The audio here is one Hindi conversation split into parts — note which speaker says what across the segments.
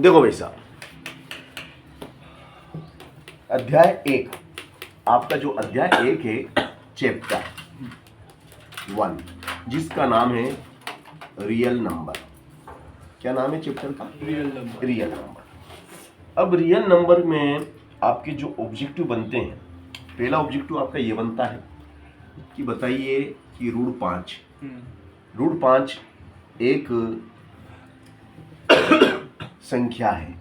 Speaker 1: देखो भाई साहब, अध्याय 1, आपका जो अध्याय 1 है, चैप्टर 1, जिसका नाम है रियल नंबर। क्या नाम है चैप्टर का? Real number. अब रियल नंबर में आपके जो ऑब्जेक्टिव बनते हैं, पहला ऑब्जेक्टिव आपका ये बनता है कि बताइए कि रूट 5 एक संख्या है।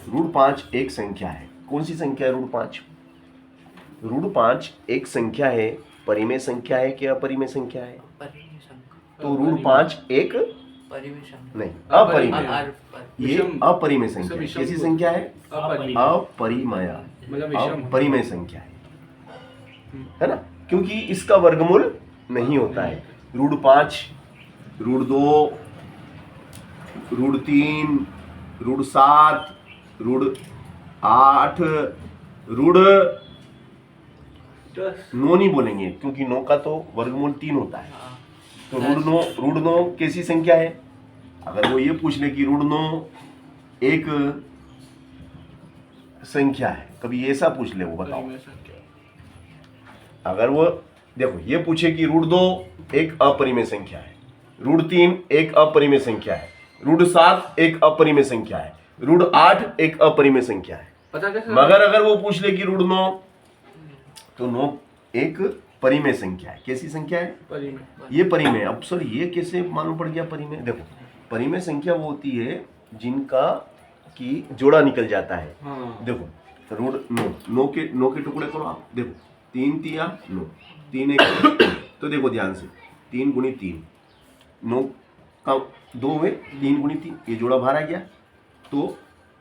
Speaker 1: रूट 5 एक संख्या है। कौन सी संख्या है रूट 5? रूट 5 एक संख्या है, परिमेय संख्या है कि अपरिमेय संख्या है? तो रूट 5 एक नहीं, अपरिमेय। ये अपरिमेय संख्या है। कैसी संख्या है? अपरिमेय, अपरिमेय संख्या है ना, क्योंकि इसका वर्गमूल नहीं होता है। Root 5, root 2, root 3, root 7, root 8, root 9 नहीं बोलेंगे, क्योंकि 9 का तो वर्गमूल 3 होता है। तो रूट 9 कैसी संख्या है? अगर वो ये पूछ ले कि रूट 9 एक संख्या है, कभी ऐसा पूछ ले, वो बताओ। अगर वो देखो ये पूछे कि रूट 2 एक अपरिमेय संख्या है, रूट 3 एक अपरिमेय संख्या है, रूट 7 एक अपरिमेय संख्या है, रूट 8 एक अपरिमेय संख्या है, मगर अगर वो पूछ ले कि रूट 9, तो 9 एक परिमेय संख्या है। कैसी संख्या है? परिमेय। ये परिमेय। अब सर ये कैसे मालूम पड़ गया परिमेय? देखो, परिमेय संख्या वो होती है जिनका की जोड़ा निकल जाता है। देखो रूट 9 के टुकड़े करो आप। देखो 3 तिया 9, 3 एक, तो देखो ध्यान से 3 गुणी 3, 9 का 2 हुए, 3 गुणी 3, ये जोड़ा बाहर आ गया। तो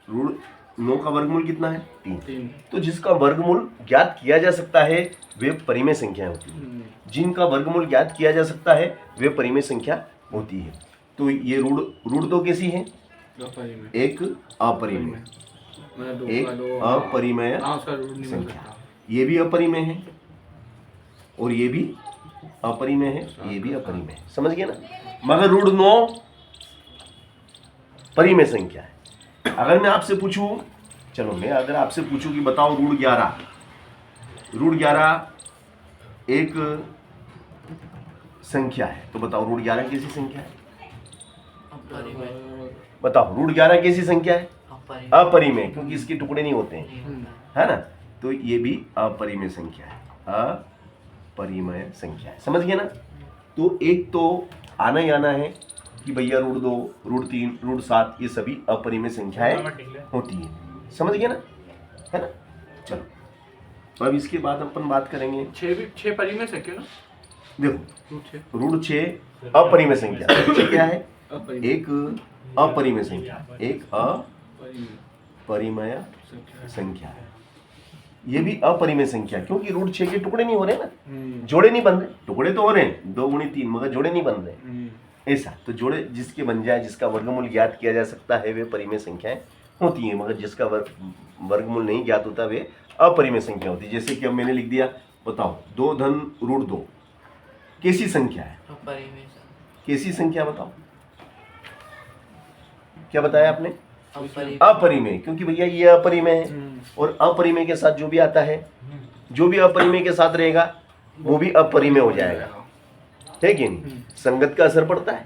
Speaker 1: रूट 9 का वर्गमूल कितना है? 3। तो जिसका वर्गमूल ज्ञात किया जा सकता है वे परिमेय संख्याएं होती है। जिनका वर्गमूल ज्ञात किया जा सकता है वे परिमेय संख्या होती है। तो ये रूट 2 कैसी है? एक अपरिमेय, एक अपरिमेय संख्या। ये भी अपरिमेय है और ये भी अपरिमेय है, ये भी अपरिमेय है। समझ गए ना? मगर रूट 9 परिमेय संख्या है। अगर मैं आपसे पूछूं, चलो मैं अगर आपसे पूछूं कि बताओ रूट 11 एक संख्या है, तो बताओ रूट 11 कैसी संख्या है? बताओ रूट 11 कैसी संख्या है? अपरिमेय, क्योंकि इसके टुकड़े नहीं होते हैं, है ना। तो ये भी अपरिमेय संख्या है, अपरिमेय संख्या है। समझ गए ना? तो एक तो आना ही आना है कि भैया रूट 2, रूट 3, रूट 7 ये सभी अपरिमेय संख्याएं होती है। समझ गए ना? है ना? चलो तो अब इसके बाद अपन बात करेंगे
Speaker 2: 6 परिमेय संख्या ना।
Speaker 1: देखो रूट 6 अपरिमेय संख्या क्या है? एक अपरिमेय संख्या, एक अपरिमेय संख्या है। ये भी अपरिमेय संख्या, क्योंकि रूट 6 के टुकड़े नहीं हो रहे ना, जोड़े नहीं बन रहे। टुकड़े तो हो रहे हैं 2 गुणी 3, मगर जोड़े नहीं बन रहे। ऐसा तो जोड़े जिसके बन जाए, जिसका वर्गमूल ज्ञात किया जा सकता है वे परिमेय संख्याएं होती हैं, मगर जिसका वर्गमूल नहीं ज्ञात होता वे अपरिमेय संख्या होती है। जैसे कि अब मैंने लिख दिया, बताओ 2 धन रूट 2 कैसी संख्या है? कैसी संख्या बताओ? क्या बताया आपने? अपरिमेय, क्योंकि भैया ये अपरिमेय है और अपरिमेय के साथ जो भी आता है, जो भी अपरिमेय के साथ रहेगा वो भी अपरिमेय हो जाएगा, है कि नहीं? संगत का असर पड़ता है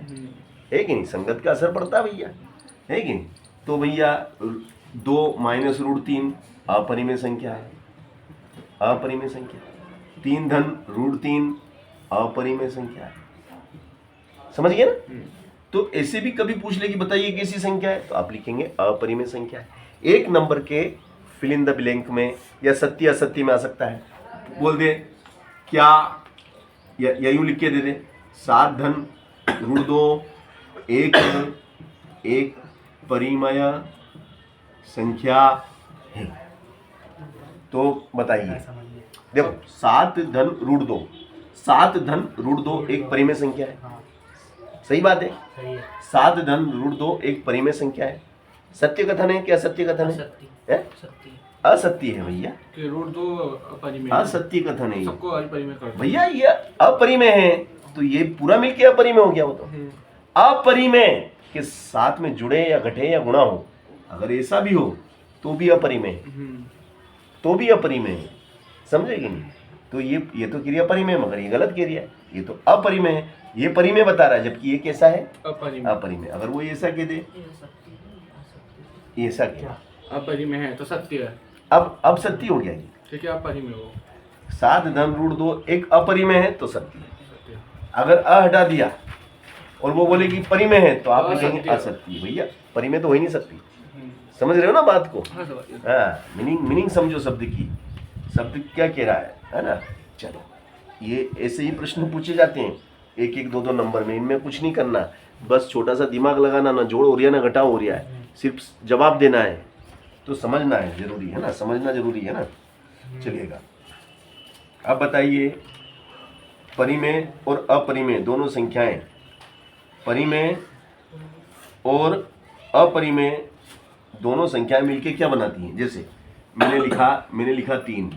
Speaker 1: कि नहीं? संगत का असर पड़ता है भैया, है कि नहीं? तो भैया 2 माइनस रूट 3 अपरिमेय संख्या है, अपरिमेय संख्या। 3 धन रूट 3 अपरिमेय संख्या है। समझ गए ना? तो ऐसे भी कभी पूछ ले कि बताइए कैसी संख्या है, तो आप लिखेंगे अपरिमेय संख्या है। एक नंबर के फिल इन द ब्लैंक में या सत्य असत्य में आ सकता है। बोल दे क्या, या यूं लिख के दे दे 7 धन रूट 2 एक परिमेय संख्या है। तो बताइए, देखो 7 धन रूट 2, 7 धन रूट 2 एक परिमेय संख्या है। सही बात है? 7 धन रूट 2 एक परिमेय संख्या है। सत्य कथन है कि असत्य कथन है? असत्य है भैया,
Speaker 2: रूट 2 अपरिमेय,
Speaker 1: असत्य कथन है।
Speaker 2: सबको अपरिमेय कर
Speaker 1: भैया ये अपरिमेय है, तो ये पूरा मिलके अपरिमेय हो गया। वो तो अपरिमेय उसके साथ में जुड़े या घटे या गुणा हो, अगर ऐसा भी हो तो भी अपरिमेय है, तो भी अपरिमेय है, समझे कि नहीं? तो ये तो क्रिया परिमेय है, मगर ये गलत क्रिया है, ये तो अपरिमेय है, ये परिमेय बता रहा है, जबकि ये कैसा है?
Speaker 2: अपरिमेय।
Speaker 1: अपरिमेय। अगर वो ऐसा कह दे, ऐसा क्या
Speaker 2: अपरिमेय है तो सत्य है,
Speaker 1: अब सत्य हो गया ये।
Speaker 2: ठीक है, अपरिमेय हो
Speaker 1: 7 धन ऋण 2 एक अपरिमेय है तो सत्य है।
Speaker 2: सत्य।
Speaker 1: अगर अ हटा दिया और वो बोले कि परिमेय है तो आप
Speaker 2: असत्य।
Speaker 1: लिखेंगे असत्य। भैया परिमेय तो हो ही नहीं सकती,
Speaker 2: हम्म।
Speaker 1: समझ रहे हो ना बात को?
Speaker 2: हाँ समझ।
Speaker 1: हाँ, मीनिंग समझो शब्द की, शब्द क्या कह रहा है ना? चलो, ये ऐसे ही प्रश्न पूछे जाते हैं 1-1, 2-2 नंबर में, इनमें कुछ नहीं करना, बस छोटा सा दिमाग लगाना, ना जोड़ हो रहा ना घटाव हो रहा है, सिर्फ जवाब देना है, तो समझना है जरूरी है ना, समझना जरूरी है ना। चलिएगा, अब बताइए, परिमेय और अपरिमेय दोनों संख्याएं, परिमेय और अपरिमेय दोनों संख्याएं मिलके क्या बनाती हैं? जैसे मैंने लिखा 3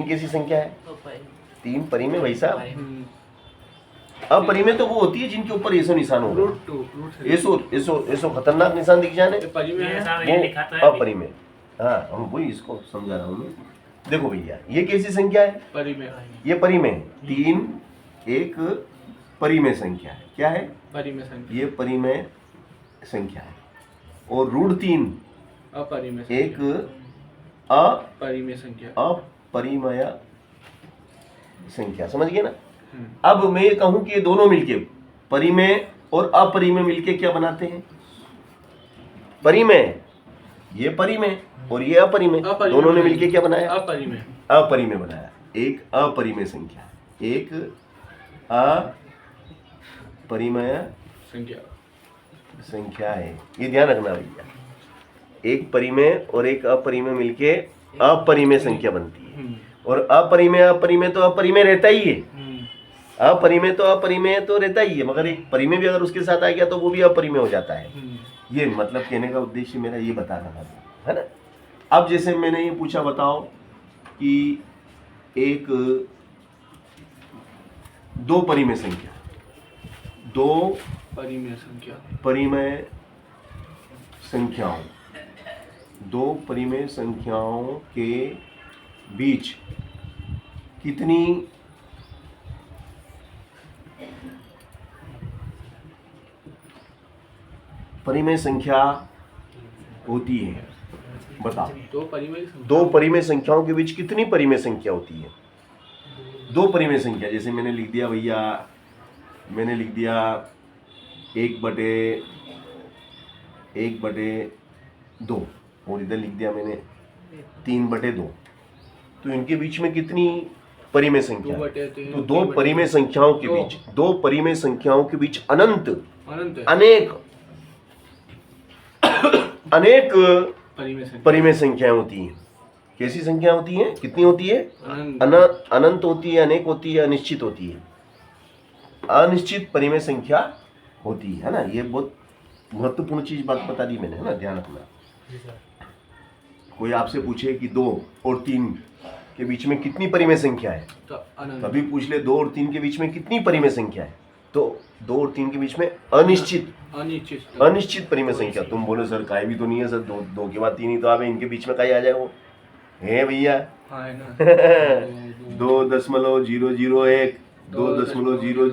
Speaker 1: कैसी संख्या है? 3 परिमेय भाई साहब। अपरिमेय तो वो होती है जिनके ऊपर ऐसो निशान होगा,
Speaker 2: रूट 2
Speaker 1: ऐसो खतरनाक निशान दिख जाने,
Speaker 2: परिमेय है।
Speaker 1: वो अपरिमेय। हाँ, हम वही इसको समझा रहा हूँ मैं। देखो भैया, ये कैसी संख्या है?
Speaker 2: परिमेय।
Speaker 1: ये परिमेय है। 3 एक परिमेय संख्या है। क्या है?
Speaker 2: परिमेय संख्या।
Speaker 1: ये परिमेय संख्या है। और √3
Speaker 2: अपरिमेय
Speaker 1: एक
Speaker 2: संख्या। परिमेय संख्या।
Speaker 1: अपरिमेय संख्या, समझ गए ना? अब मैं ये कहूं कि ये दोनों मिलके, परिमेय और अपरिमेय मिलके क्या बनाते हैं? परिमेय, ये परिमेय और ये अपरिमेय, दोनों ने मिलके क्या बनाया?
Speaker 2: अपरिमेय।
Speaker 1: अपरिमेय बनाया। एक अपरिमेय संख्या, एक अपरिमेय संख्या है, ये ध्यान रखना भैया। एक परिमेय और एक अपरिमेय मिलके अपरिमेय संख्या बनती है। और अपरिमेय तो अपरिमेय रहता ही है, अपरिमेय तो अपरिमेय तो रहता ही है, मगर एक परिमेय भी अगर उसके साथ आ गया तो वो भी अपरिमेय हो जाता है। ये मतलब कहने का उद्देश्य मेरा ये बताना था, है ना? अब जैसे मैंने ये पूछा, बताओ कि एक 2 परिमेय संख्या, 2 परिमेय संख्याओं, 2 परिमेय संख्याओं के बीच कितनी परिमेय संख्या होती है? बताओ। 2 परिमेय संख्याओं के बीच कितनी परिमेय संख्या होती है? 2 परिमेय संख्या, जैसे मैंने लिख दिया भैया, मैंने लिख दिया 1/2 और इधर लिख दिया मैंने 3/2, तो इनके बीच में कितनी परिमेय संख्या? तो 2 परिमेय संख्याओं के बीच, 2 परिमेय संख्याओं के बीच अनेक परिमेय संख्याएं होती हैं। कैसी संख्या होती हैं? कितनी होती है? अनंत होती है, अनेक होती है, अनिश्चित होती है। अनिश्चित परिमेय संख्या होती है ना? ये बहुत महत्वपूर्ण चीज बात बता दी मैंने, है ना? ध्यान रखना। कोई आपसे पूछे कि 2 और 3 के बीच में कितनी परिमेय संख्या है, तभी पूछ ले 2 और 3 के बीच में कितनी परिमेय संख्या है, तो 2 और 3 के बीच में अनिश्चित परिमेय संख्या। तुम बोले सर काई भी तो नहीं है सर, 2 के बाद 3 ही तो आवे, इनके बीच में काई आ जाए? वो है भैया 2.001, 2.000,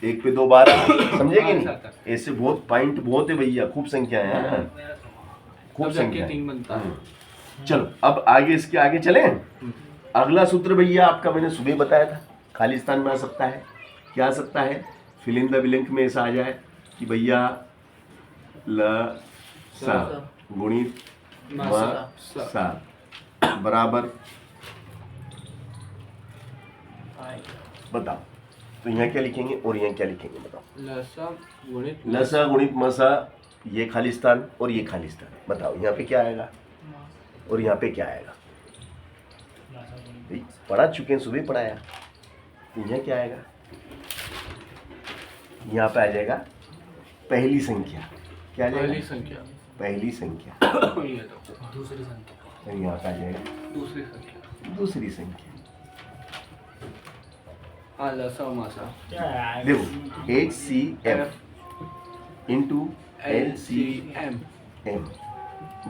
Speaker 1: 1 पे 2 12, समझे कि नहीं? ऐसे बहुत पॉइंट बहुत है भैया, खूब संख्या है, खूब संख्या है। चलो अब आगे, इसके आगे चलें। अगला सूत्र भैया आपका मैंने सुबह बताया था, खाली स्थान में आ सकता है। क्या आ सकता है? फिल इन द ब्लैंक में ऐसा आ जाए कि भैया ल सा गुणित म सा बराबर, बताओ तो यहाँ क्या लिखेंगे और यहाँ क्या लिखेंगे? बताओ। लसा गुणित मसा, ये खाली स्थान और ये खाली स्थान, बताओ यहाँ पे क्या आएगा और यहाँ पे क्या आएगा? पढ़ा चुके हैं, सुबह पढ़ाया। तो यहाँ क्या आएगा? यहाँ पे आ जाएगा पहली संख्या। क्या आ जाएगा? पहली संख्या।
Speaker 2: दूसरी संख्या।
Speaker 1: यहाँ पे आ जाएगा दूसरी संख्या।
Speaker 2: समासा
Speaker 1: देखो HCF इंटू
Speaker 2: LCM
Speaker 1: LCM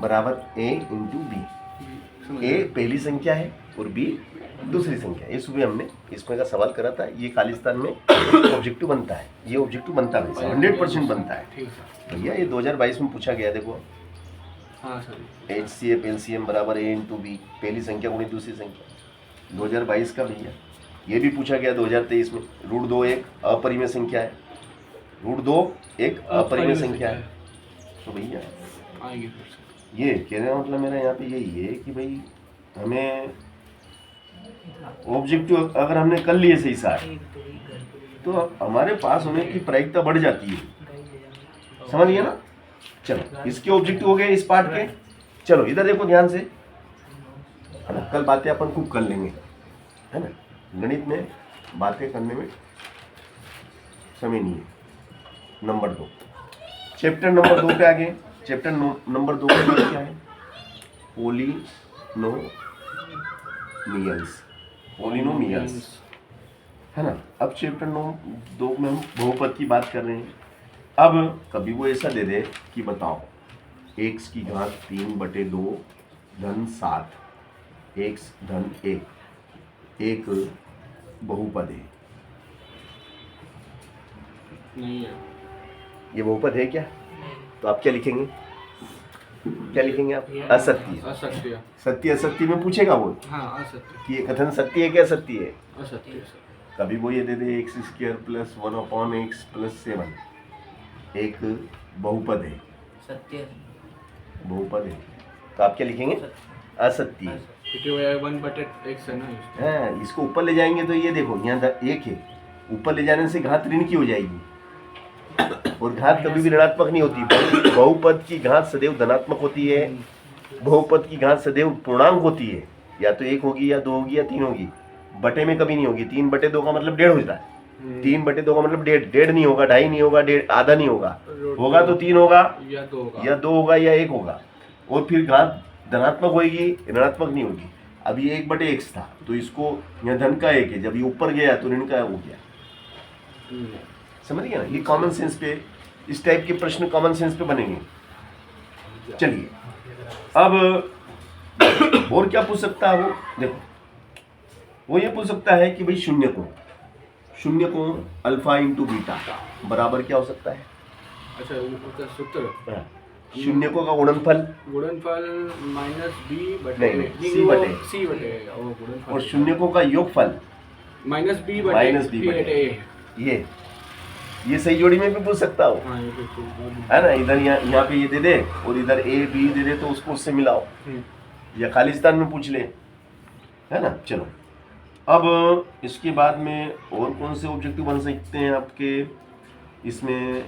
Speaker 1: बराबर A इंटू B। ए पहली संख्या है और बी दूसरी संख्या है। ये सुबह हमने इसमें का सवाल करा था। ये खालिस्तान में ऑब्जेक्टिव बनता है, ये ऑब्जेक्टिव बनता है, 100% बनता है
Speaker 2: ठीक है।
Speaker 1: भैया। ये 2022 में पूछा गया। देखो
Speaker 2: हाँ सर।
Speaker 1: HCF LCM बराबर A इंटू बी, पहली संख्या गुणित दूसरी संख्या, 2022 का भैया। ये भी पूछा गया 2023 में। √2 एक अपरिमेय संख्या है, √2 एक अपरिमेय संख्या है। तो भैया
Speaker 2: आएगी फिर से।
Speaker 1: ये कहने का मतलब मेरा यहाँ पे यही है कि भाई हमें ऑब्जेक्टिव अगर हमने कर लिए सही साथ तो हमारे पास होने की प्रायिकता बढ़ जाती है। समझ गए ना? चलो इसके ऑब्जेक्टिव हो गए इस पार्ट के। चलो इधर देखो ध्यान से, है ना? कल बातें अपन खूब कर लेंगे, है ना? गणित में बातें करने में समय नहीं है। नंबर 2, चैप्टर नंबर 2 पे आ गए। चैप्टर नंबर 2 का क्या है? पोलिनोमियल्स, है ना? अब चैप्टर 2 में हम बहुपद की बात कर रहे हैं। अब कभी वो ऐसा दे दे कि बताओ x की घात 3/2 धन 7 x धन 1 एक बहुपद है।
Speaker 2: नहीं है।
Speaker 1: ये बहुपद है क्या? तो आप क्या लिखेंगे? क्या लिखेंगे आप? असत्य।
Speaker 2: असत्य।
Speaker 1: सत्य असत्य में पूछेगा वो
Speaker 2: हाँ असत्य।
Speaker 1: कि ये कथन सत्य है क्या असत्य है?
Speaker 2: असत्य सर।
Speaker 1: कभी वो ये दे दे x² + 1/x + 7 एक बहुपद है,
Speaker 3: सत्य
Speaker 1: बहुपद है। तो आप क्या लिखेंगे? असत्य।
Speaker 2: क्योंकि वो 1/x है ना इसलिए।
Speaker 1: हाँ, इसको ऊपर ले जाएंगे तो ये देखो यहाँ 1 है, ऊपर ले जाने से घात ऋण की हो जाएगी और घात कभी भी ऋणात्मक नहीं होती। बहुपद की घात सदैव धनात्मक होती है, बहुपद की घात सदैव पूर्णांक होती है। या तो 1 होगी या 2 होगी या 3 होगी, बटे में कभी नहीं होगी। 3/2 का मतलब 1.5 होता है। 3/2 का मतलब 1.5 नहीं होगा, 2.5 नहीं होगा, आधा नहीं होगा। होगा तो 3 होगा
Speaker 2: या 2 होगा,
Speaker 1: या 2 होगा या 1 होगा। और फिर घात धनात्मक होगी, ऋणात्मक नहीं होगी। अब ये 1/x था तो इसको यहाँ धन का 1 है, जब ये ऊपर गया तो ऋण का हो गया। समझ गया ना? ये कॉमन सेंस पे, इस टाइप के प्रश्न कॉमन सेंस पे बनेंगे। चलिए अब और क्या पूछ सकता है वो? देखो वो ये पूछ सकता है कि भाई शून्य कोण अल्फा इंटू बीटा बराबर क्या हो सकता है?
Speaker 2: अच्छा उसका सूत्र
Speaker 1: शून्य को का गुणनफल
Speaker 2: गुणनफल -b बटे
Speaker 1: नहीं, c बटे
Speaker 2: c बटे और गुणनफल
Speaker 1: और शून्य को का योगफल
Speaker 2: -b
Speaker 1: बटे
Speaker 2: a।
Speaker 1: ये सही जोड़ी में भी पूछ सकता हो,
Speaker 2: हाँ ये तो
Speaker 1: है ना? इधर यहाँ पे ये दे दे और इधर a b दे दे तो उसको उससे मिलाओ, या खालिस्तान में पूछ ले, है ना? चलो अब इसके बाद में और कौन से ऑब्जेक्टिव बन सकते हैं आपके इसमें?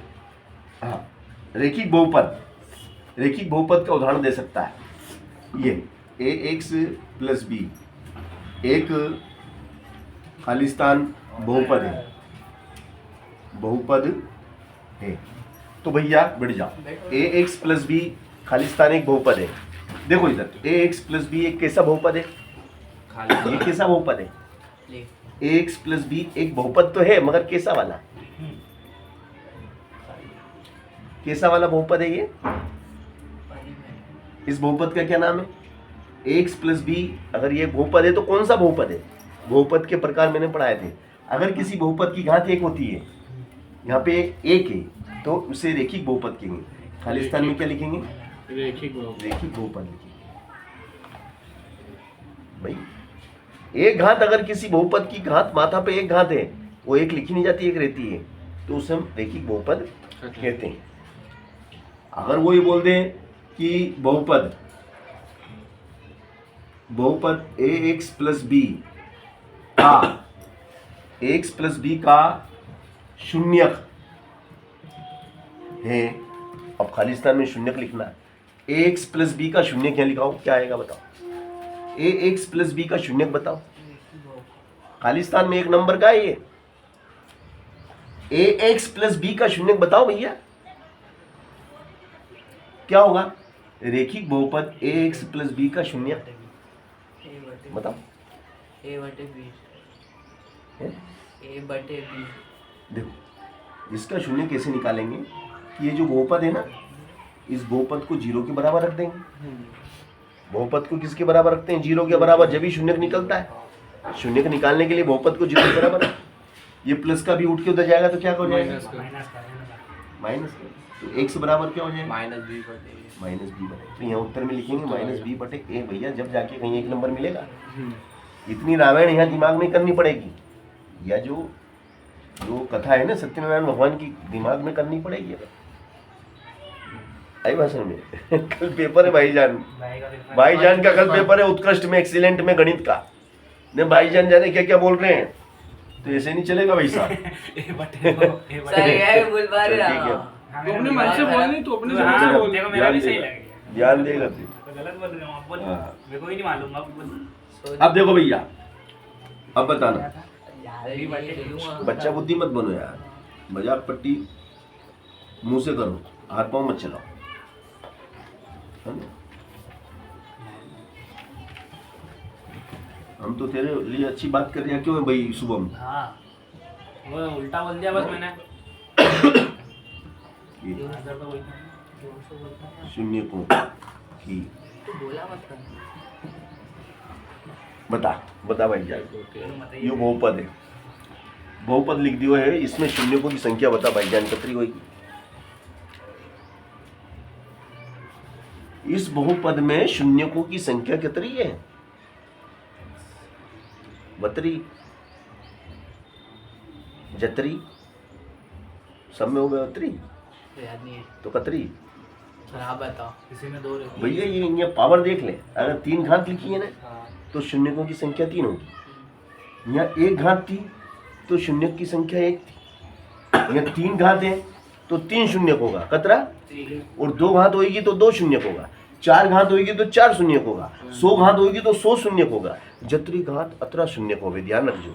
Speaker 1: हाँ, रेखिक बहुपद का उदाहरण दे सकता है। ये ax + b एक खालिस्तान बहुपद है। तो भैया बैठ जाओ, ax + b खालिस्तान एक बहुपद है। देखो इधर ax + b एक कैसा बहुपद है? ये कैसा बहुपद है? ax + b एक बहुपद तो है, मगर कैसा वाला? कैसा वाला बहुपद है ये? इस बहुपद का क्या नाम है? ax + b। अगर ये बहुपद है तो कौन सा बहुपद है? बहुपद के प्रकार मैंने पढ़ाए थे। अगर किसी बहुपद की घात 1 होती है, यहाँ पे 1 है, तो उसे रेखिक बहुपद कहेंगे। खालिस्तान में क्या लिखेंगे?
Speaker 2: रेखिक
Speaker 1: बहुपद लिखेंगे। भाई एक घात, अगर किसी बहुपद की घात माथा पे 1 घात है, वो 1 लिखी नहीं जाती, 1 रहती है, तो उसे हम रेखिक बहुपद कहते हैं। अगर वो ये बोल दें कि बहुपद ax + b का ax + b का शून्यक है, अब खालिस्तान में शून्यक लिखना है। ax + b का शून्यक यहाँ लिखाओ, क्या आएगा बताओ? ax + b का शून्यक बताओ। खालिस्तान में 1 नंबर का है ये। ax + b का शून्यक बताओ भैया, क्या होगा? रेखिक बहुपद ax + b का शून्यक बताओ।
Speaker 3: a/b ए बटे बी।
Speaker 1: देखो इसका शून्य कैसे निकालेंगे कि ये जो बहुपद है ना, इस बहुपद को 0 के बराबर रख देंगे। बहुपद को किसके बराबर रखते हैं? 0 के बराबर, जब ही शून्य निकलता है। शून्य को निकालने के लिए बहुपद को 0 के बराबर, ये प्लस का भी उठ के उधर जाएगा तो क्या हो जाएगा? माइनस का। तो x बराबर क्या हो जाएगा?
Speaker 3: माइनस बी बटे ए।
Speaker 1: माइनस बी बटे, तो यहाँ उत्तर में लिखेंगे माइनस बी बटे ए। भैया जब जाके कहीं एक नंबर मिलेगा, इतनी रामायण यहाँ दिमाग में करनी पड़ेगी, या जो कथा है ना सत्यनारायण भगवान की, दिमाग में करनी पड़ेगी। आई भाषण में कल पेपर है भाईजान का कल पेपर है, उत्कृष्ट में, एक्सीलेंट में, गणित का। ने भाईजान जाने क्या क्या बोल रहे हैं, तो ऐसे नहीं चलेगा भाई साहब।
Speaker 3: सही है, बोल पा रहे
Speaker 1: ठीक है,
Speaker 2: तो अपने मन से बोल नहीं, तो अपने मन से बोल।
Speaker 4: देखो मेरा भी सही लगेगा।
Speaker 1: ध्यान देगा तू।
Speaker 4: तो गलत बोल रहे हो आप, बोल
Speaker 1: हाँ।
Speaker 4: मेरे को ही नहीं मालूम आप बोल।
Speaker 1: अब देखो भैया, अब बताना,
Speaker 3: बी बटे
Speaker 1: बच्चा बुद्धि मत बनो यार, मजाक पट्टी मुंह से करो, हाथ पाँव मत चलाओ, है ना? हम तो तेरे लिए अच्छी बात कर रहे हैं, क्यों है भाई शुभम?
Speaker 4: हाँ वो उल्टा बोल दिया बस मैंने।
Speaker 1: ये
Speaker 4: 2000 तो वही था।
Speaker 1: शून्य को ही
Speaker 3: बोला मत कर।
Speaker 1: बता भाई जान,
Speaker 4: बताइए।
Speaker 1: ये बहुपद है, बहुपद लिख दियो है, इसमें शून्यों की संख्या बता भाई जान कितनी होगी? इस बहुपद में शून्यों की संख्या कितनी है? बतरी, जतरी, सब में हो गए बतरी,
Speaker 3: तो याद नहीं है।
Speaker 1: तो कतरी।
Speaker 3: सर आप बताओ।
Speaker 4: इसी में 2 रहती है।
Speaker 1: भैया ये पावर देख ले, अगर 3 घात लिखी है ना,
Speaker 4: हाँ।
Speaker 1: तो शून्यों की संख्या 3 होगी। यहाँ 1 घात थी तो शून्य की संख्या 1 थी। यहाँ 3 घात है तो 3 शून्य होगा, कतरा, और 2 घात होगी तो 2 शून्य होगा, 4 घात होगी तो 4 शून्य होगा, 100 घात होगी तो 100 शून्य होगा, जतरी घात अतरा शून्य होगा। ध्यान रखियो,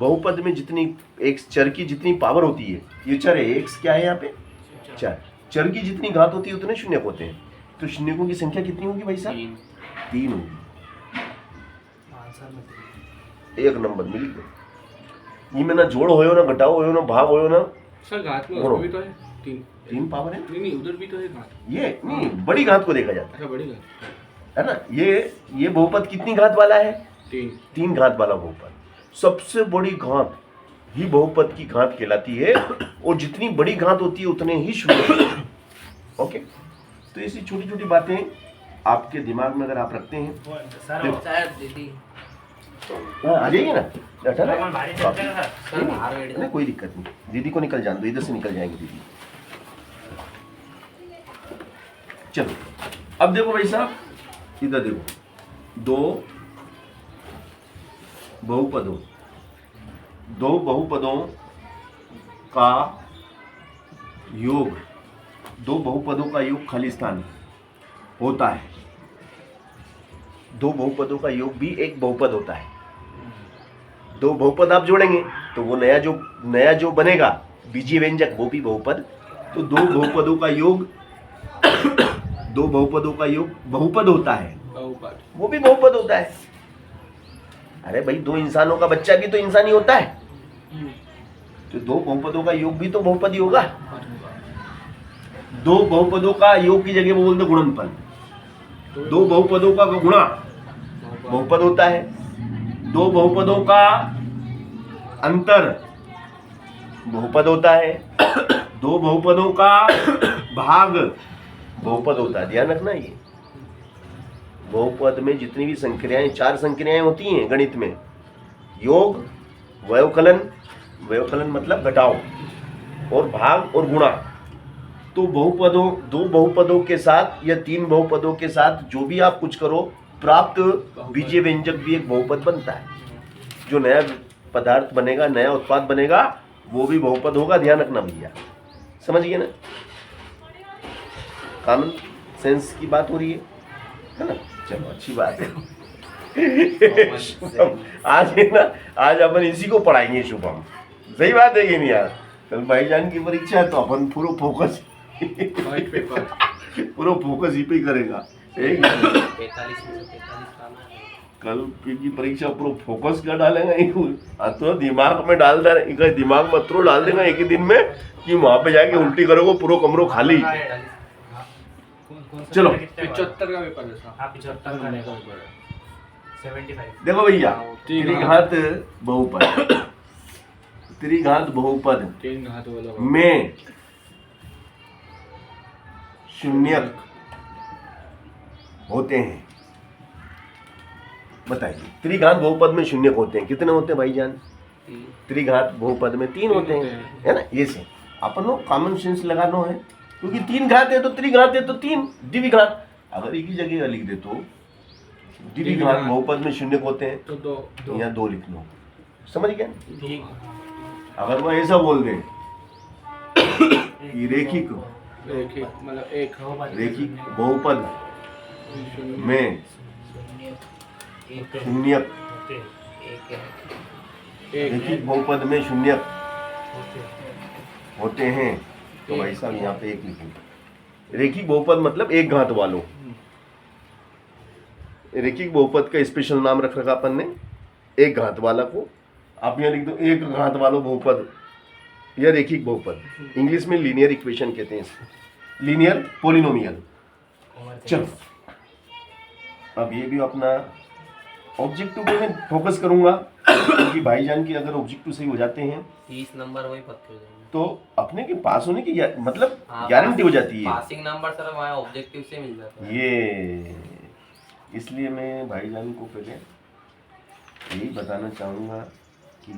Speaker 1: बहुपद में जितनी एक चर की जितनी पावर होती है, ये चर है, एक्स क्या है यहाँ पे? चर। चर की जितनी घात होती है उतने शून्य होते हैं, तो शून्यों की संख्या कितनी होगी भाई साहब? 3 होगी।
Speaker 4: आंसर में
Speaker 1: 1 नंबर मिल गया। इनमें ना जोड़ होयो, ना घटाओ होयो, ना भाग होयो, ना
Speaker 2: सर घात में
Speaker 1: बोलो।
Speaker 2: उधर भी तो है
Speaker 1: 3 पावर है।
Speaker 2: नहीं उधर भी तो है घात।
Speaker 1: ये नहीं, बड़ी घात को देखा जाता
Speaker 2: अच्छा बड़ी घात
Speaker 1: है ना। ये बहुपद कितनी घात वाला है? 3 घात वाला बहुपद। सबसे बड़ी घात ही बहुपद की घात कहलाती है, और जितनी बड़ी घात होती है उतने ही शून्य। ओके, तो ऐसी छोटी छोटी बातें आपके दिमाग में अगर आप रखते हैं,
Speaker 4: सर
Speaker 3: सर दीदी
Speaker 1: आ जाइए ना, बैठा ना।
Speaker 4: अपन भारी चलते हैं सर।
Speaker 3: सर बाहर बैठ जाओ।
Speaker 1: नहीं कोई दिक्कत नहीं, दीदी को निकल जान दो, इधर से निकल जाएंगे दीदी। चलो अब देखो भाई साहब, इधर देखो, 2 बहुपदों का योग, 2 बहुपदों का योग खाली स्थान होता है। 2 बहुपदों का योग भी एक बहुपद होता है। 2 बहुपद आप जोड़ेंगे तो वो नया जो बनेगा बीजीय व्यंजक, वो भी बहुपद। तो 2 बहुपदों का योग 2 बहुपदों का योग बहुपद होता है,
Speaker 2: बहुपद
Speaker 1: वो भी बहुपद होता है। अरे भाई 2 इंसानों का बच्चा भी तो इंसान ही होता है, तो 2 बहुपदों का योग भी तो बहुपद ही होगा। 2 बहुपदों का योग की जगह बोल दो गुणनफल। 2 बहुपदों का गुणा बहुपद होता है। 2 बहुपदों का अंतर बहुपद होता है। 2 बहुपदों का भाग बहुपद होता है। ध्यान रखना, ये बहुपद में जितनी भी संक्रियाएं, 4 संक्रियाएं होती हैं गणित में, योग, व्यवकलन मतलब घटाओ, और भाग और गुणा। तो 2 बहुपदों के साथ या 3 बहुपदों के साथ जो भी आप कुछ करो, प्राप्त बीजीय व्यंजक भी एक बहुपद बनता है। जो नया पदार्थ बनेगा, नया उत्पाद बनेगा, वो भी बहुपद होगा। ध्यान रखना भैया, समझिए ना, कॉमन सेंस की बात हो रही है ना। चलो अच्छी बात है। आज है ना, आज अपन इसी को पढ़ाएंगे शुभम। सही बात है कि नहीं यार? कल भाईजान की परीक्षा है तो अपन पूरा फोकस
Speaker 2: व्हाइट पेपर
Speaker 1: पूरा फोकस ही पे करेगा। एक
Speaker 3: 45 में से 45 लाना है।
Speaker 1: कल की परीक्षा पूरा फोकस क्या डालेगा तो दिमाग में डाल दे, इनका दिमाग में अतरो डाल देगा एक ही दिन में कि वहां पे जाके उल्टी करोगे पूरा कमरो खाली।
Speaker 4: कौन सा
Speaker 1: चलो।
Speaker 4: पेपर कितने का
Speaker 2: 75 का पेपर है साहब।
Speaker 4: हाँ 75 का रहेगा 75
Speaker 1: देखो भैया,
Speaker 2: त्रिघात।
Speaker 1: त्रिघात बहुपद, त्रिघात बहुपद
Speaker 2: 3 घात वाला
Speaker 1: में शून्यक होते हैं। बताइए, त्रिघात बहुपद में शून्यक होते हैं, कितने होते हैं भाईजान? त्रिघात बहुपद में 3 होते हैं, है ना? ये से अपन लोग कॉमन सेंस लगाना है, क्योंकि 3 घात है तो त्रिघात है तो 3 द्विघात। अगर एक ही जगह लिख दे तो द्विघात बहुपद में शून्यक होते हैं
Speaker 2: तो 2
Speaker 1: या 2 लिख लो, समझ गए?
Speaker 3: ठीक।
Speaker 1: अगर वो ऐसा बोल दे कि रेखिक
Speaker 2: मतलब एक
Speaker 1: रेखिक बहुपद में
Speaker 3: एक
Speaker 1: शून्यक,
Speaker 3: एक
Speaker 1: रेखिक बहुपद में शून्यक होते हैं तो भाई साहब यहाँ पे 1 लिखेंगे। रेखिक बहुपद मतलब एक घात वालों। रेखिक बहुपद का स्पेशल नाम रख रखा अपन ने एक घात वाला को। आप यहाँ लिख दो एक घात वालों बहुपद या रेखिक बहुपद। इंग्लिश में लीनियर इक्वेशन कहते हैं इसको, लीनियर पोलिनोमियल। चलो, अब ये भी अपना ऑब्जेक्टिव पे मैं फोकस करूंगा, क्योंकि भाईजान की अगर ऑब्जेक्टिव सही हो जाते हैं
Speaker 3: 30 नंबर वही पक्के हो जाएंगे।
Speaker 1: तो अपने के पास होने की मतलब
Speaker 3: हाँ,
Speaker 1: गारंटी हो जाती है।
Speaker 3: पासिंग नंबर सर हमारा ऑब्जेक्टिव से मिल जाता है।
Speaker 1: ये इसलिए मैं भाईजान को पहले यही बताना चाहूँगा कि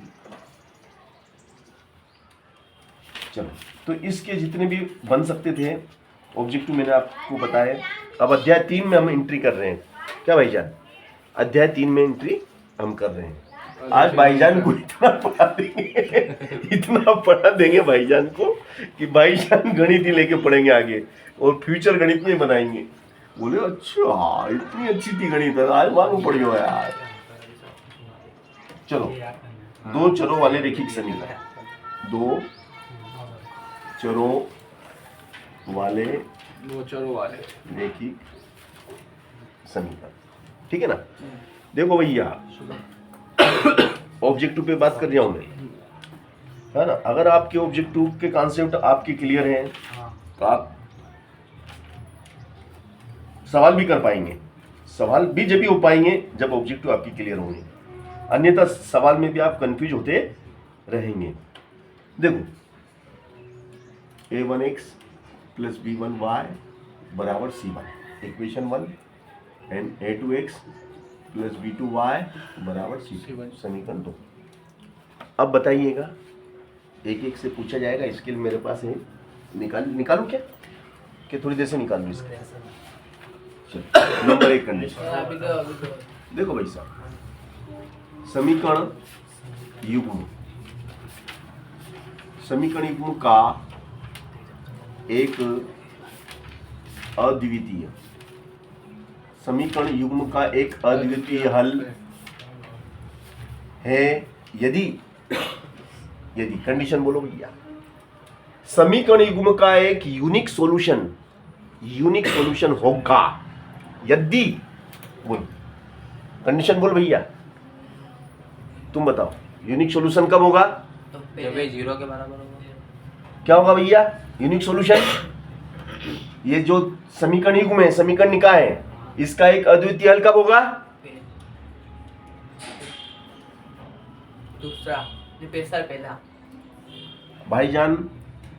Speaker 1: चलो, तो इसके जितने भी बन सकते थे ऑब्जेक्टिव मैंने आपको बताया। अब अध्याय 3 में हम एंट्री कर रहे हैं। क्या भाईजान? अध्याय 3 में एंट्री हम कर रहे हैं। आज भाईजान को इतना पढ़ा देंगे, इतना पढ़ा देंगे भाईजान को कि भाईजान गणित ही लेके पढ़ेंगे आगे और फ्यूचर गणित में बनाएंगे। बोले अच्छा इतनी अच्छी थी गणित, आज मालूम पड़ी हो यार। चलो, 2 चरों वाले रेखिक समीकरण, 2 चरों वाले
Speaker 2: 2 चरों वाले
Speaker 1: रेखिक समीकरण, ठीक है ना? देखो भैया, ऑब्जेक्टिव पे बात कर रहा हूं मैं, है ना? अगर आपके ऑब्जेक्टिव के कॉन्सेप्ट आपके क्लियर हैं तो आप सवाल भी कर पाएंगे। सवाल भी जब भी हो पाएंगे जब ऑब्जेक्टिव आपकी क्लियर होंगे, अन्यथा सवाल में भी आप कंफ्यूज होते रहेंगे। देखो, a1x प्लस b1y बराबर c1, equation 1, and a2x plus b2y बराबर c2, समीकरण 2। अब बताइएगा, एक एक से पूछा जाएगा। स्केल मेरे पास है, निकालूं क्या कि थोड़ी देर से निकाल लूँ इसका? चलो, नंबर 1 कंडीशन।
Speaker 3: अभी तो
Speaker 1: देखो भाई साहब, समीकरण युग्म, समीकरण युग्म का एक अद्वितीय, समीकरण युग्म का एक अद्वितीय हल है यदि कंडीशन बोलो भैया, समीकरण युग्म का एक यूनिक सॉल्यूशन होगा यदि, बोल कंडीशन बोल भैया, तुम बताओ यूनिक सॉल्यूशन कब होगा?
Speaker 3: जब ये 0 के बराबर होगा।
Speaker 1: क्या होगा भैया यूनिक सॉल्यूशन? ये जो समीकरण युग्म है, समीकरण निकाय है, इसका एक अद्वितीय हल कब होगा?
Speaker 3: दूसरा जो पहला
Speaker 1: भाईजान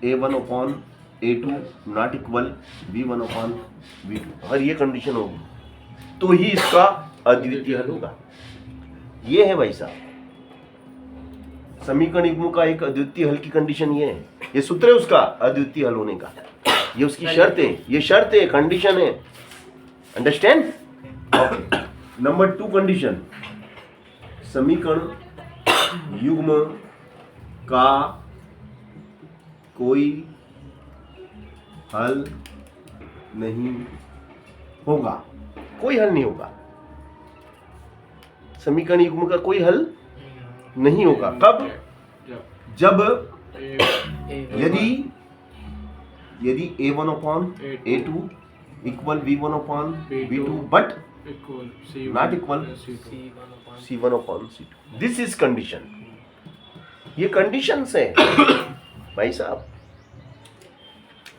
Speaker 1: a1/a2 नॉट इक्वल b1/b2, अगर ये कंडीशन होगी तो ही इसका अद्वितीय हल होगा। ये है भाई साहब समीकरण युग्म का एक अद्वितीय हल की कंडीशन, ये है, ये सूत्र है उसका अद्वितीय हल होने का, ये उसकी शर्त है, ये शर्त है, कंडीशन है। अंडरस्टैंड? ओके। नंबर 2 कंडीशन, समीकरण युग्म का कोई हल नहीं होगा, कोई हल नहीं होगा, समीकरण युग्म का कोई हल नहीं होगा। कब? जब यदि a1/a2 equal b1/b2 but
Speaker 2: equal C1
Speaker 1: Not equal.
Speaker 2: C2
Speaker 1: C1 upon C2. This is condition. ये कंडीशंस है भाई साहब।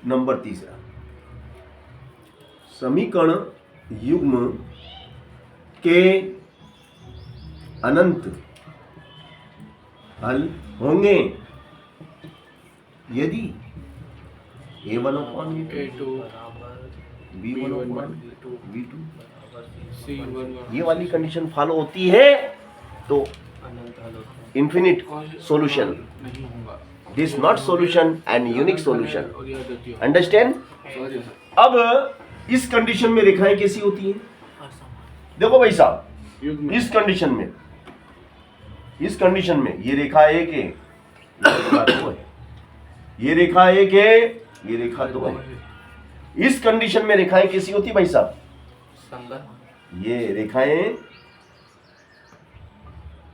Speaker 1: नंबर तीसरा, समीकरण युग्म के अनंत हल होंगे यदि A1 upon
Speaker 2: A2
Speaker 1: B1 upon B2
Speaker 2: C1
Speaker 1: ये वाली कंडीशन फॉलो होती है तो
Speaker 3: अनंत हल होता है।
Speaker 1: infinite solution.
Speaker 2: नहीं होगा।
Speaker 1: This not solution and unique solution.
Speaker 2: और यह द्वितीय।
Speaker 1: Understand?
Speaker 2: Sorry sir.
Speaker 1: अब इस कंडीशन में रेखाएं कैसी होती हैं? देखो भाई साहब,
Speaker 2: युग्म
Speaker 1: इस कंडीशन में ये रेखा एक है, ये रेखा दो है, ये रेखा एक है, ये रेखा दो है। इस कंडीशन में रेखाएं कैसी होती है भाई साहब?
Speaker 3: संगत
Speaker 1: ये रेखाएं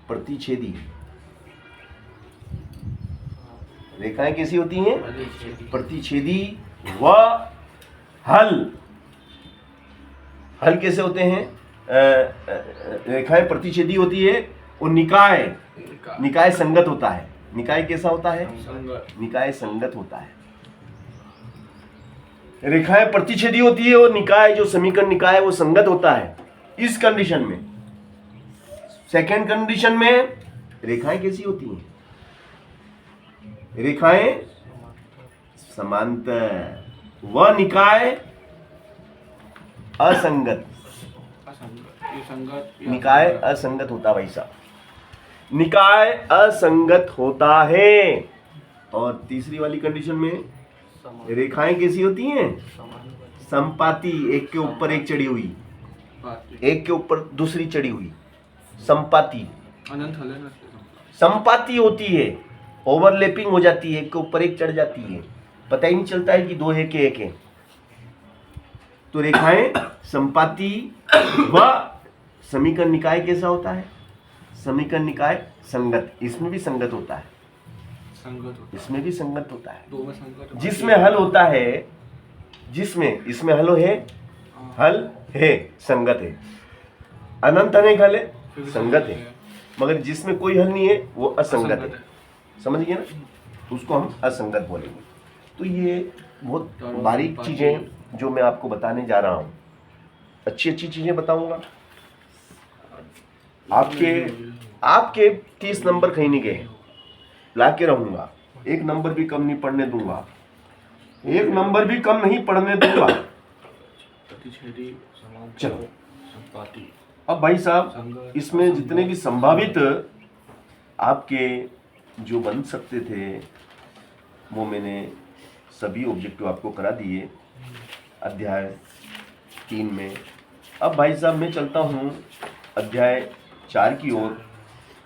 Speaker 1: प्रतिच्छेदी। रेखाएं कैसी होती हैं? प्रतिच्छेदी व हल। हल कैसे होते हैं? रेखाएं प्रतिच्छेदी होती है और निकाय संगत होता है। निकाय कैसा होता है?
Speaker 2: संगत
Speaker 1: निकाय संगत होता है। रेखाएं प्रतिच्छेदी होती है और निकाय, जो समीकरण निकाय है वो संगत होता है। इस कंडीशन में, सेकेंड कंडीशन में रेखाएं कैसी होती हैं? रेखाएं समांतर व निकाय असंगत।
Speaker 2: असंगत ये संगत
Speaker 1: निकाय असंगत होता भाई साहब, निकाय असंगत होता है। और तीसरी वाली कंडीशन में रेखाएं कैसी होती हैं? संपाती, एक के ऊपर एक चढ़ी हुई, एक के ऊपर दूसरी चढ़ी हुई, संपाती।
Speaker 2: अनंत हल है ना।
Speaker 1: संपाती होती है, ओवरलैपिंग हो जाती है, एक के ऊपर एक चढ़ जाती है, पता ही नहीं चलता है कि दो है कि एक है। तो रेखाएं संपाती व समीकरण निकाय कैसा होता है? समीकरण निकाय संगत। इसमें भी संगत होता है,
Speaker 2: संगत होता
Speaker 1: इसमें भी संगत होता है।
Speaker 2: दो में संगत होता
Speaker 1: जिसमें हल होता है, जिसमें इसमें हल है, हल है, संगत है। अनंत अनेक हल है, संगत है। मगर जिसमें कोई हल नहीं है वो असंगत है। समझ गए ना? तो उसको हम असंगत बोलेंगे। तो ये बहुत बारीक चीजें जो मैं आपको बताने जा रहा हूँ, अच्छी अच्छी चीजें बताऊंगा। आपके 30 नंबर कहीं नहीं गए, ला के रहूंगा। एक नंबर भी कम नहीं पढ़ने दूंगा, एक नंबर भी कम नहीं पढ़ने दूंगा।
Speaker 2: प्रतिच्छेदी समांतर
Speaker 1: चलो।
Speaker 2: संपाती
Speaker 1: अब भाई साहब, इसमें जितने भी संभावित आपके जो बन सकते थे वो मैंने सभी ऑब्जेक्टिव आपको करा दिए अध्याय 3 में। अब भाई साहब मैं चलता हूँ अध्याय 4 की ओर।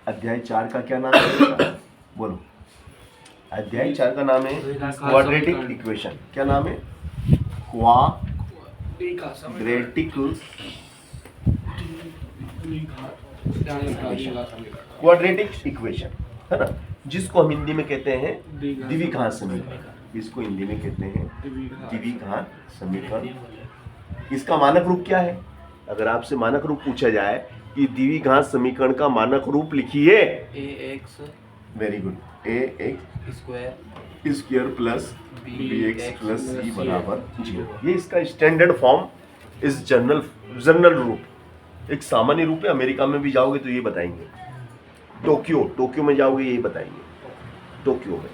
Speaker 1: अध्याय 4 का क्या नाम है? बोलो। अध्याय 4 का नाम है क्वाड्रेटिक इक्वेशन। क्या नाम है? क्वाड्रेटिक क्वाड्रेटिक इक्वेशन, है ना, जिसको हम हिंदी में कहते हैं द्विघात समीकरण। इसको हिंदी में कहते हैं द्विघात समीकरण। इसका मानक रूप क्या है? अगर आपसे मानक रूप पूछा जाए कि द्विघात समीकरण का मानक रूप लिखिए,
Speaker 3: ax
Speaker 1: very good, ax
Speaker 3: square
Speaker 1: plus bx plus c बराबर 0। ये इसका स्टैंडर्ड फॉर्म, इस जनरल रूप, एक सामान्य रूप है। अमेरिका में भी जाओगे तो ये बताएंगे, टोक्यो में जाओगे यही बताएंगे, टोक्यो में,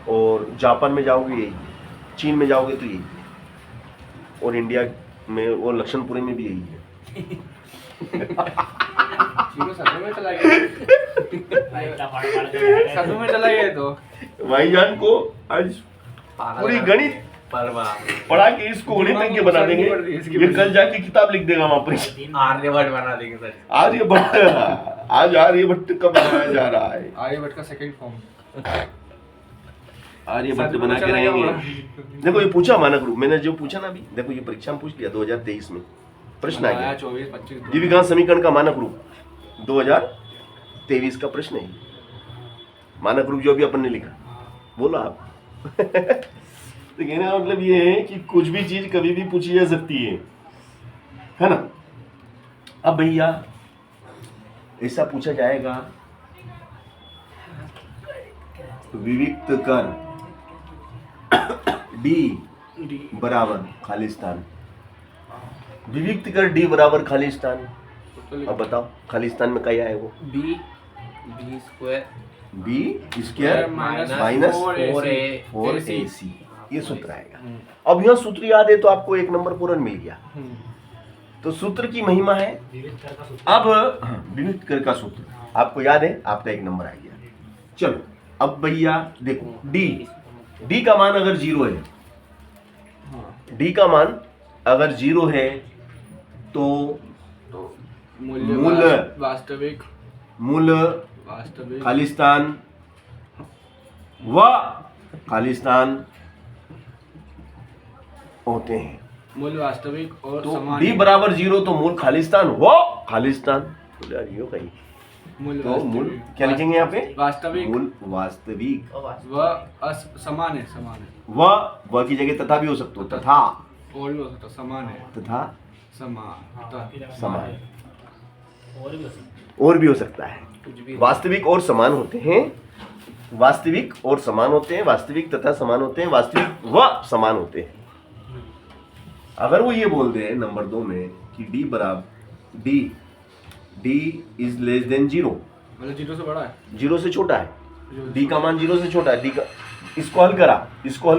Speaker 1: और जापान में जाओगे यही, चीन में जाओगे तो यही, और इंडिया में और लक्षणपुरी में भी यही है।
Speaker 2: सदमे में चला गया सदमे में चला गया। तो
Speaker 1: भाईजान को आज पूरी गणित पढ़ा के इसको गणितज्ञ बना देंगे। ये कल जाके किताब लिख देगा वहां पर,
Speaker 3: आर्यभट्ट बना देंगे सर।
Speaker 1: आर्यभट्ट। आज आर्यभट्ट का बनाया जा रहा है,
Speaker 2: आर्यभट्ट का सेकंड फॉर्म
Speaker 1: आर्यभट्ट बना के रहेंगे। देखो ये पूछा मानक रूप, मैंने जो पूछा ना अभी, देखो ये परीक्षा में पूछ लिया 2023 में प्रश्न आ गया।
Speaker 2: 24-25
Speaker 1: द्विघात समीकरण का मानक रूप 2023 का प्रश्न है। मानक रूप जो भी अपन ने लिखा, बोलो आप। तो कहने का मतलब ये है कि कुछ भी चीज कभी भी पूछी जा सकती है। है ना। अब भैया ऐसा पूछा जाएगा, विविक्त कर डी बराबर खालिस्तान, विविक्त कर डी बराबर खालिस्तान। अब बताओ खालिस्तान में क्या है वो?
Speaker 3: B square
Speaker 1: B square
Speaker 2: minus
Speaker 1: minus 4ac, ये सूत्र आएगा। अब यह सूत्र याद है तो आपको एक नंबर पूर्ण मिल गया। तो सूत्र की महिमा है।
Speaker 4: विविध कर का सूत्र।
Speaker 1: अब विविध कर का सूत्र आपको याद है, आपका एक नंबर आ गया। चलो अब भैया देखो, डी का मान अगर 0 है, डी का मान अगर 0 है तो मूल
Speaker 2: वास्तविक
Speaker 1: खालिस्तान व खालिस्तान होते हैं।
Speaker 2: मूल वास्तविक और
Speaker 1: तो
Speaker 2: समान
Speaker 1: डी बराबर 0 तो मूल खालिस्तान व खालिस्तान। तो यार ये कहीं
Speaker 2: मूल
Speaker 1: तो मूल क्या लिखेंगे यहाँ पे?
Speaker 2: वास्तविक
Speaker 1: मूल वास्तविक
Speaker 2: व समान है, समान है
Speaker 1: व की जगह तथा भी हो सकता है, तथा
Speaker 2: और भी हो सकता, समान है,
Speaker 1: तथा
Speaker 2: समान
Speaker 1: समान
Speaker 4: और भी हो सकता है।
Speaker 1: और भी हो सकता है।
Speaker 3: कुछ भी
Speaker 1: वास्तविक और समान होते हैं, वास्तविक और समान होते हैं, वास्तविक तथा समान होते हैं, वास्तविक व समान होते हैं। अगर वो ये बोल दे नंबर 2 में कि डी बराबर डी इज लेस देन 0,
Speaker 2: मतलब 0 से बड़ा है,
Speaker 1: 0 से छोटा है, डी का मान 0 से छोटा है, डी का इसको हल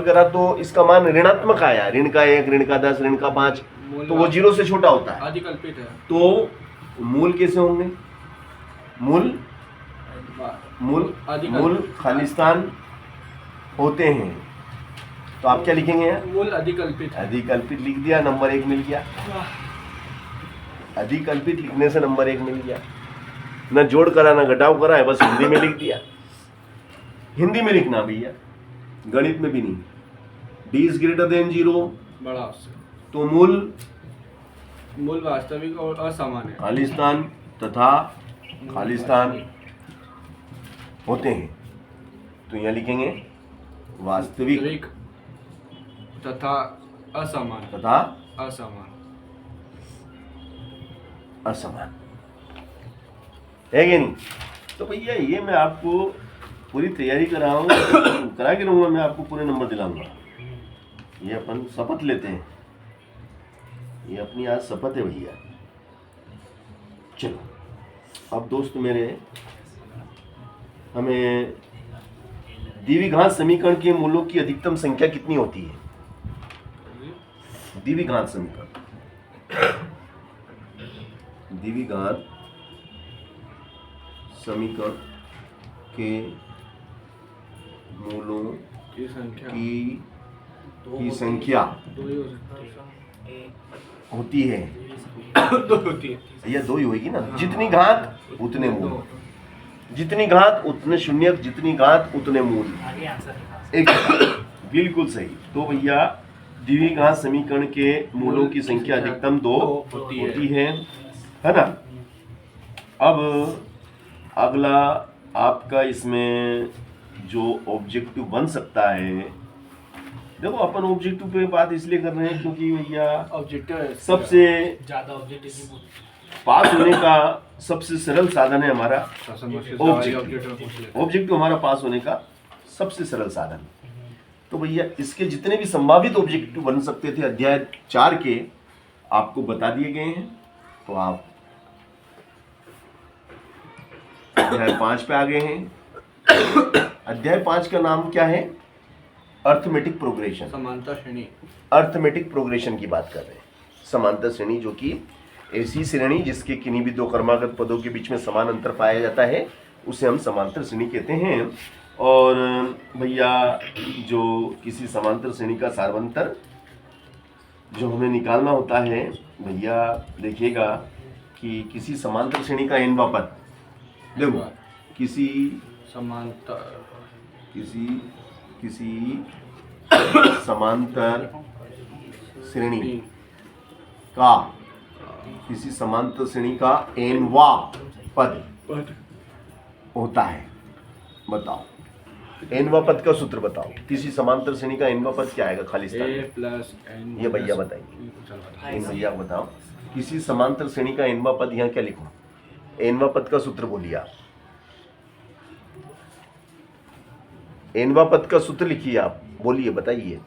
Speaker 1: करा तो इसका मान ऋणात्मक आया, ऋण का 1, ऋण का 10, ऋण का 5, तो वो 0 से छोटा होता है।
Speaker 2: अधिकल्पित है।
Speaker 1: तो मूल कैसे होंगे? मूल खालिस्तान होते हैं। तो आप क्या लिखेंगे?
Speaker 2: मूल अधिकल्पित है।
Speaker 1: अधिकल्पित लिख दिया, नंबर 1 मिल गया। अधिकल्पित लिखने से नंबर 1 मिल गया। न जोड़ करा न घटाव करा है, बस हिंदी में लिख दिया। हिंदी में लिखना भैया, गणित में भी नहीं। डी इज ग्रेटर देन 0
Speaker 2: बड़ा उससे,
Speaker 1: तो मूल
Speaker 2: वास्तविक और असमान है।
Speaker 1: खालिस्तान तथा खालिस्तान होते हैं। तो यहाँ लिखेंगे वास्तविक
Speaker 2: तथा असमान
Speaker 1: असमान है कि नहीं? तो भैया ये मैं आपको पूरी तैयारी करा के रहूँगा, मैं आपको पूरे नंबर दिलाऊंगा। ये अपन शपथ लेते हैं, ये अपनी आज शपथ है भैया। चलो अब दोस्त मेरे, हमें द्विघात समीकरण के मूलों की अधिकतम संख्या कितनी होती है? द्विघात समीकरण के मूलों
Speaker 2: की संख्या
Speaker 1: की संख्या
Speaker 2: दो ही हो सकता है।
Speaker 1: होती है।
Speaker 2: 2 होती है।
Speaker 1: यह 2 ही होगी ना। जितनी घात उतने मूल, जितनी घात उतने शून्य, जितनी घात उतने मूल।
Speaker 4: आगे आंसर है।
Speaker 1: एक बिल्कुल सही। तो भैया द्विघात समीकरण के मूलों की संख्या अधिकतम 2 होती है ना। अब अगला आपका इसमें जो ऑब्जेक्टिव बन सकता है, देखो अपन ऑब्जेक्टिव पे बात इसलिए कर रहे हैं क्योंकि भैया
Speaker 2: ऑब्जेक्टिव
Speaker 1: सबसे
Speaker 4: ज्यादा ऑब्जेक्टिव
Speaker 1: पास होने का सबसे सरल साधन है हमारा
Speaker 2: ऑब्जेक्टिव।
Speaker 1: ऑब्जेक्टिव हमारा पास होने का सबसे सरल साधन। तो भैया इसके जितने भी संभावित ऑब्जेक्टिव बन सकते थे अध्याय 4 के आपको बता दिए गए हैं। तो आप अध्याय 5 पे आ गए हैं। अध्याय 5 का नाम क्या है? Arithmetic progression.
Speaker 2: समांतर श्रेणी।
Speaker 1: अर्थमेटिक प्रोग्रेशन की बात कर रहे हैं। समांतर श्रेणी जो कि ऐसी श्रेणी जिसके किन्हीं भी 2 क्रमागत पदों के बीच में समान अंतर पाया जाता है, उसे हम समांतर श्रेणी कहते हैं। और भैया जो किसी समांतर श्रेणी का सार्वंतर जो हमें निकालना होता है, भैया देखिएगा कि किसी समांतर श्रेणी का n वां पद, देखो किसी
Speaker 2: समांतर
Speaker 1: किसी समांतर श्रेणी का किसी समांतर श्रेणी का n वां पद होता है। बताओ n वां पद का सूत्र बताओ। किसी समांतर श्रेणी का n वां पद क्या आएगा? खालिस्तान।
Speaker 2: a + n
Speaker 1: ये भैया बताइए, इन भैया को बताओ। किसी समांतर श्रेणी का nवां पद यहाँ क्या लिखूं? nवां पद का सूत्र बोलिए आप। nवां पद का सूत्र लिखिए आप, बोलिए, बताइए।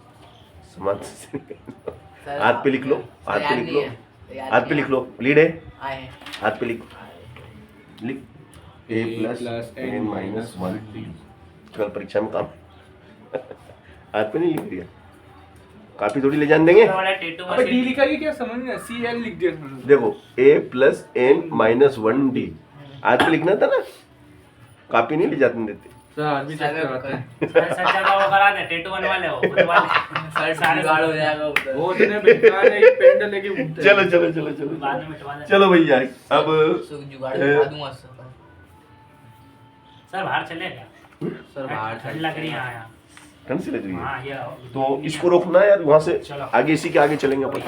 Speaker 1: समांतर श्रेणी का
Speaker 3: सर,
Speaker 1: हाथ पे लिख लो,
Speaker 3: सर,
Speaker 1: हाथ पे
Speaker 3: याद
Speaker 1: लिख
Speaker 3: नहीं
Speaker 1: लो,
Speaker 3: है, याद
Speaker 1: हाथ पे
Speaker 3: नहीं
Speaker 1: लिख लो, लीड है,
Speaker 3: आए
Speaker 1: हाथ पे लिख, लिख a प्लस n माइनस 1 कल परीक्षा में काम हाथ पे नहीं लिख दिया, काफी थोड़ी ले जान देंगे।
Speaker 4: वाला टेटू
Speaker 2: अबे डी लिखा कि क्या समझ नहीं सी एल लिख दिया इसमें।
Speaker 1: देखो a plus n minus 1 d हाथ पे लिखना था ना, कापी नहीं ले जाते देते।
Speaker 2: सर आज भी चेक कराते हैं।
Speaker 4: सच्चा का वो करा दे, टेटू बनवा ले, वो बनवा ले।
Speaker 3: सर जुगाड़ हो जाएगा उधर।
Speaker 2: वो इतने बेकार है, ये पेंट लेके घूमते हैं।
Speaker 1: चलो चलो चलो चलो
Speaker 4: बाद में मिटवा दे।
Speaker 1: चलो भैया अब
Speaker 3: जुगाड़ दिखा दूंगा सर।
Speaker 4: सर बाहर चले क्या?
Speaker 3: सर बाहर
Speaker 4: ठंड लग रही है यहाँ।
Speaker 1: ठंड से लग रही है
Speaker 4: हाँ ये
Speaker 1: तो इसको रोकना है यार, वहां से
Speaker 4: चलो।
Speaker 1: आगे, इसी के आगे चलेंगे अपन।